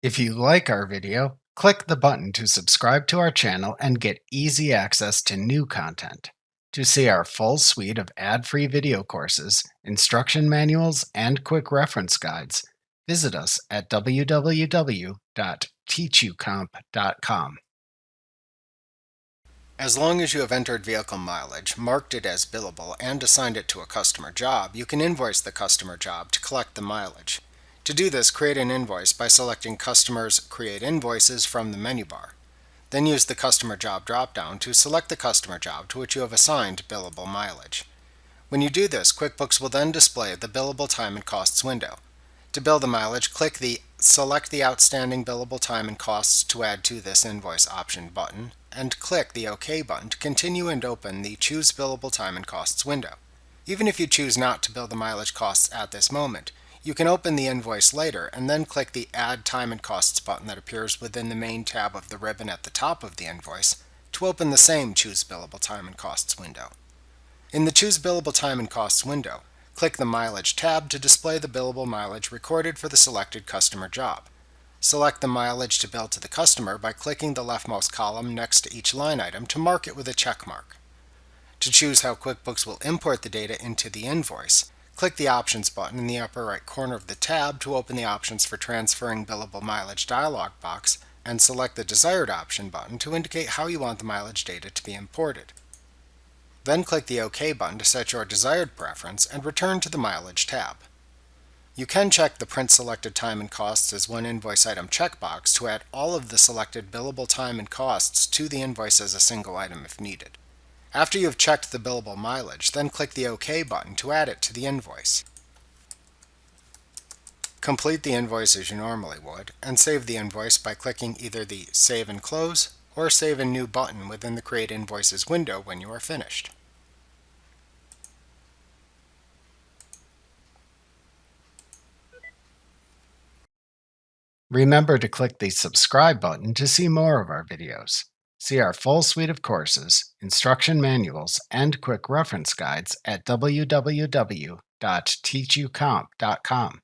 If you like our video, click the button to subscribe to our channel and get easy access to new content. To see our full suite of ad-free video courses, instruction manuals, and quick reference guides, visit us at www.teachucomp.com. As long as you have entered vehicle mileage, marked it as billable, and assigned it to a customer job, you can invoice the customer job to collect the mileage. To do this, create an invoice by selecting Customers Create Invoices from the menu bar. Then use the Customer Job drop-down to select the customer job to which you have assigned billable mileage. When you do this, QuickBooks will then display the Billable Time and Costs window. To bill the mileage, click the Select the Outstanding Billable Time and Costs to add to this invoice option button, and click the OK button to continue and open the Choose Billable Time and Costs window. Even if you choose not to bill the mileage costs at this moment, you can open the invoice later and then click the Add Time and Costs button that appears within the main tab of the ribbon at the top of the invoice to open the same Choose Billable Time and Costs window. In the Choose Billable Time and Costs window, click the Mileage tab to display the billable mileage recorded for the selected customer job. Select the mileage to bill to the customer by clicking the leftmost column next to each line item to mark it with a check mark. To choose how QuickBooks will import the data into the invoice, click the Options button in the upper right corner of the tab to open the Options for Transferring Billable Mileage dialog box, and select the Desired Option button to indicate how you want the mileage data to be imported. Then click the OK button to set your desired preference and return to the Mileage tab. You can check the Print Selected Time and Costs as one invoice item checkbox to add all of the selected billable time and costs to the invoice as a single item if needed. After you have checked the billable mileage, then click the OK button to add it to the invoice. Complete the invoice as you normally would, and save the invoice by clicking either the Save and Close or Save and New button within the Create Invoices window when you are finished. Remember to click the subscribe button to see more of our videos. See our full suite of courses, instruction manuals, and quick reference guides at www.teachucomp.com.